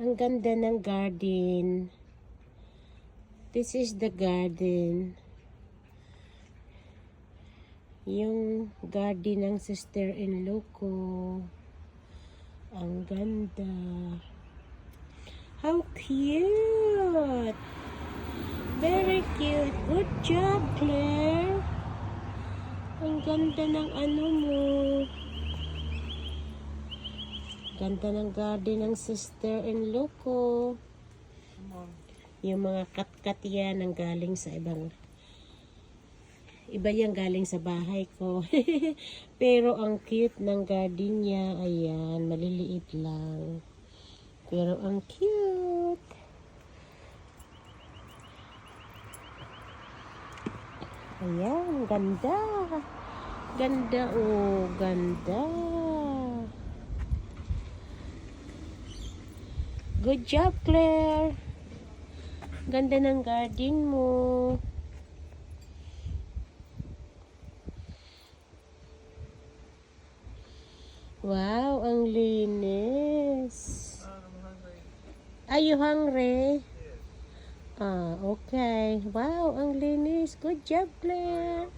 Ang ganda ng garden. This is the garden. Yung garden ng sister-in-law ko. Ang ganda. How cute! Very cute. Good job, Claire. Ang ganda ng ano mo. Ganda ng garden ng sister-in-law ko. Yung mga kat-kat yan ang galing sa iba yung galing sa bahay ko. Pero ang cute ng garden niya. Ayan, maliliit lang. Pero ang cute. Ayan, ganda. Ganda, oh, ganda. Good job, Claire. Ganda ng garden mo. Wow, ang linis. Are you hungry? Ah, okay. Wow, ang linis. Good job, Claire.